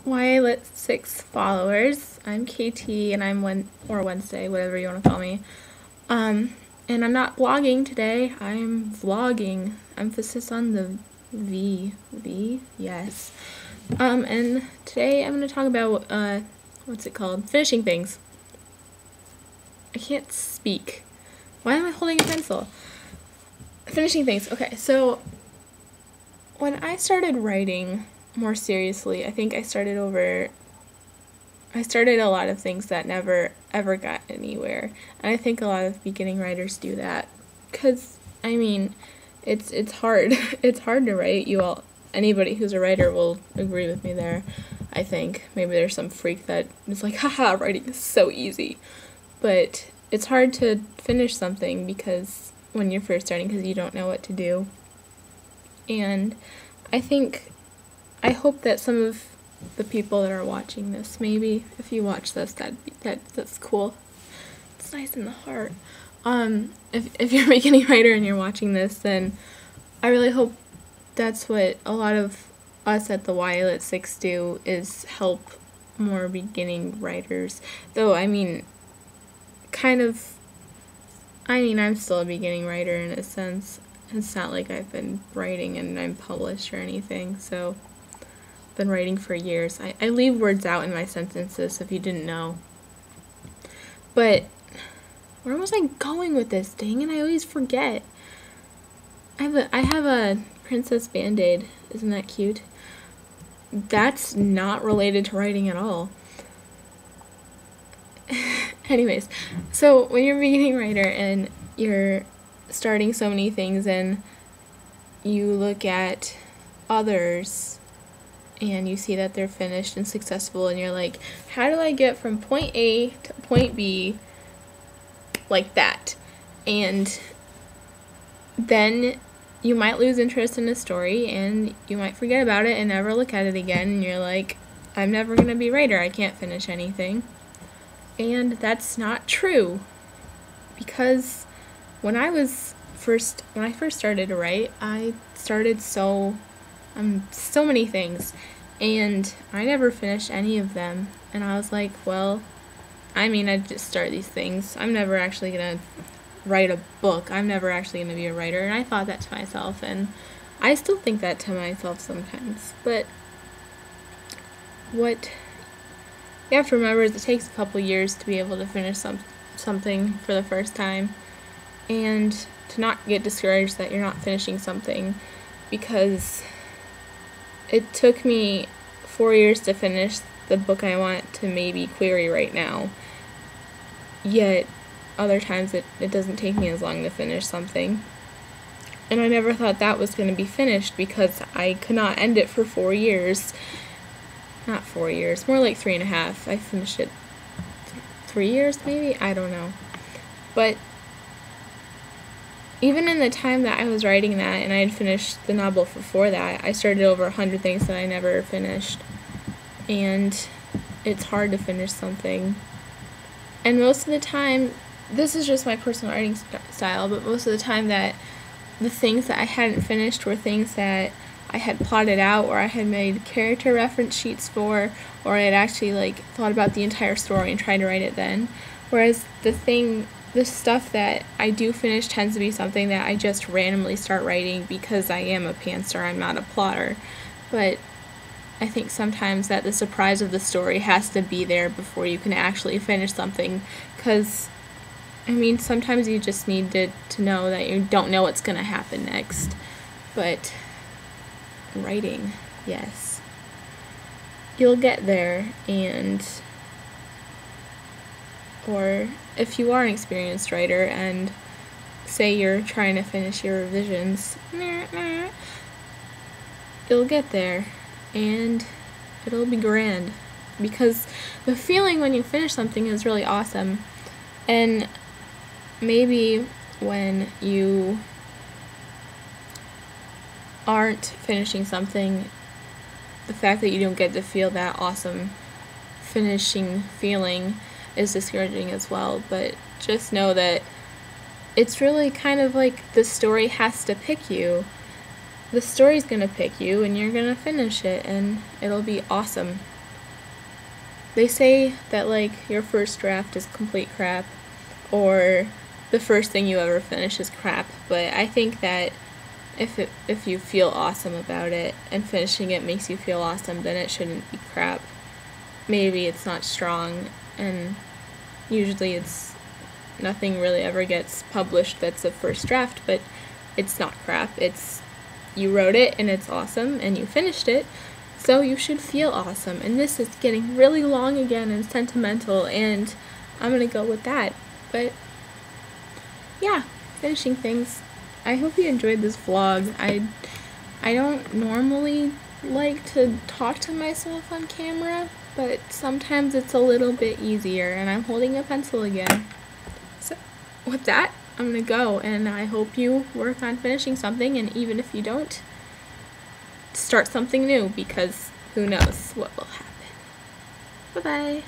YA 6 followers. I'm KT and I'm Wednesday, whatever you want to call me. And I'm not vlogging today, I'm vlogging. Emphasis on the V. Yes. And today I'm going to talk about, what's it called? Finishing things. I can't speak. Why am I holding a pencil? Finishing things. Okay, so when I started writing more seriously, I think I started a lot of things that never ever got anywhere, and I think a lot of beginning writers do that, because I mean it's hard. It's hard to write. Anybody who's a writer will agree with me there. I think maybe there's some freak that is like, haha, writing is so easy, but it's hard to finish something because when you're first starting, because you don't know what to do. And I hope that some of the people that are watching this, maybe if you watch this, that's cool. It's nice in the heart. If you're a beginning writer and you're watching this, then I really hope that's what a lot of us at the YA 6 do, is help more beginning writers. Though I'm still a beginning writer in a sense. It's not like I've been writing and I'm published or anything, so I've been writing for years. I leave words out in my sentences if you didn't know. But where was I going with this thing? And I always forget. I have a Princess Band-Aid. Isn't that cute? That's not related to writing at all. Anyways, so when you're a beginning writer and you're starting so many things and you look at others and you see that they're finished and successful, and you're like, how do I get from point A to point B like that? And then you might lose interest in a story and you might forget about it and never look at it again, and you're like, I'm never gonna be a writer, I can't finish anything. And that's not true, because when I first started to write, I started so many things, and I never finished any of them. And I was like, well, I just start these things. I'm never actually gonna write a book. I'm never actually gonna be a writer. And I thought that to myself, and I still think that to myself sometimes. But what you have to remember is it takes a couple years to be able to finish something for the first time, and to not get discouraged that you're not finishing something, because it took me 4 years to finish the book I want to maybe query right now, yet other times it doesn't take me as long to finish something. And I never thought that was going to be finished, because I could not end it for 4 years. Not 4 years, more like 3.5. I finished it 3 years maybe? I don't know. But even in the time that I was writing that, and I had finished the novel before that, I started over 100 things that I never finished. And it's hard to finish something. And most of the time, this is just my personal writing style, but most of the time that the things that I hadn't finished were things that I had plotted out, or I had made character reference sheets for, or I had actually thought about the entire story and tried to write it then. Whereas the stuff that I do finish tends to be something that I just randomly start writing because I am a pantser, I'm not a plotter. But I think sometimes that the surprise of the story has to be there before you can actually finish something, because sometimes you just need to know that you don't know what's going to happen next. But writing, yes, you'll get there. Or if you are an experienced writer and say you're trying to finish your revisions, you'll get there and it'll be grand, because the feeling when you finish something is really awesome. And maybe when you aren't finishing something, the fact that you don't get to feel that awesome finishing feeling is discouraging as well. But just know that it's really kind of like the story has to pick you. The story's gonna pick you, and you're gonna finish it, and it'll be awesome. they say that like your first draft is complete crap, or the first thing you ever finish is crap, but I think that if you feel awesome about it and finishing it makes you feel awesome, then it shouldn't be crap. Maybe it's not strong, and usually it's nothing really ever gets published that's a first draft, but it's not crap. It's you wrote it and it's awesome and you finished it, so you should feel awesome. And this is getting really long again and sentimental, and I'm gonna go with that. But yeah, finishing things. I hope you enjoyed this vlog. I don't normally like to talk to myself on camera, but sometimes it's a little bit easier, and I'm holding a pencil again. So with that, I'm gonna go, and I hope you work on finishing something, and even if you don't, start something new, because who knows what will happen. Bye-bye.